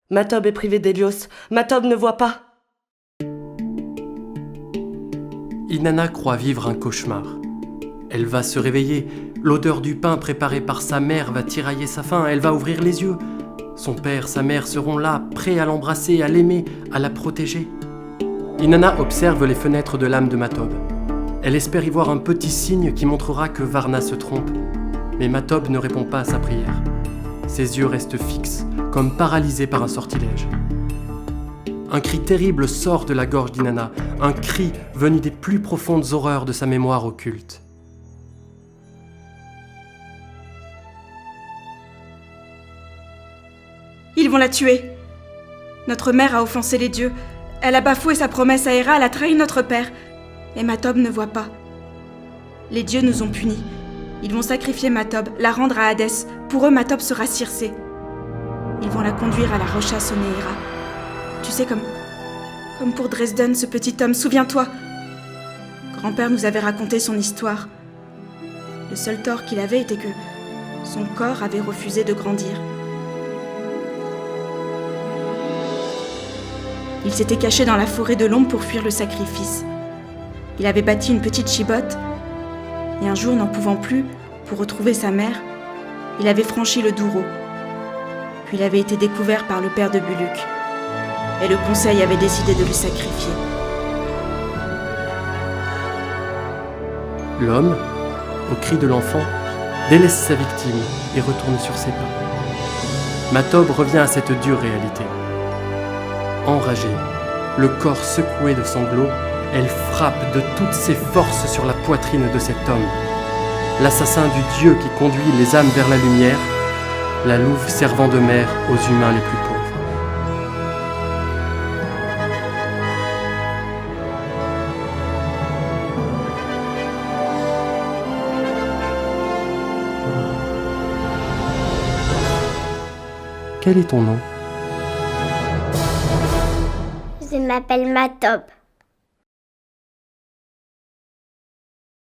Matob est privé d'Hélios. Matob ne voit pas. Inanna croit vivre un cauchemar. Elle va se réveiller. L'odeur du pain préparé par sa mère va tirailler sa faim. Elle va ouvrir les yeux. Son père, sa mère seront là, prêts à l'embrasser, à l'aimer, à la protéger. Inanna observe les fenêtres de l'âme de Matob. Elle espère y voir un petit signe qui montrera que Varna se trompe. Mais Matob ne répond pas à sa prière. Ses yeux restent fixes, comme paralysés par un sortilège. Un cri terrible sort de la gorge d'Inanna, un cri venu des plus profondes horreurs de sa mémoire occulte. Ils vont la tuer. Notre mère a offensé les dieux. Elle a bafoué sa promesse à Héra, elle a trahi notre père. Et Matob ne voit pas. Les dieux nous ont punis. Ils vont sacrifier Matob, la rendre à Hadès. Pour eux, Matob sera Circé. Ils vont la conduire à la Rocha Sonéira. Tu sais, comme pour Dresden, ce petit homme, souviens-toi. Grand-père nous avait raconté son histoire. Le seul tort qu'il avait était que son corps avait refusé de grandir. Il s'était caché dans la forêt de l'ombre pour fuir le sacrifice. Il avait bâti une petite chibote, et un jour, n'en pouvant plus, pour retrouver sa mère, il avait franchi le Douro. Puis il avait été découvert par le père de Buluc, et le conseil avait décidé de le sacrifier. L'homme, au cri de l'enfant, délaisse sa victime et retourne sur ses pas. Matob revient à cette dure réalité. Enragée, le corps secoué de sanglots, elle frappe de toutes ses forces sur la poitrine de cet homme. L'assassin du dieu qui conduit les âmes vers la lumière, la louve servant de mère aux humains les plus pauvres. Quel est ton nom ? Je m'appelle Matob.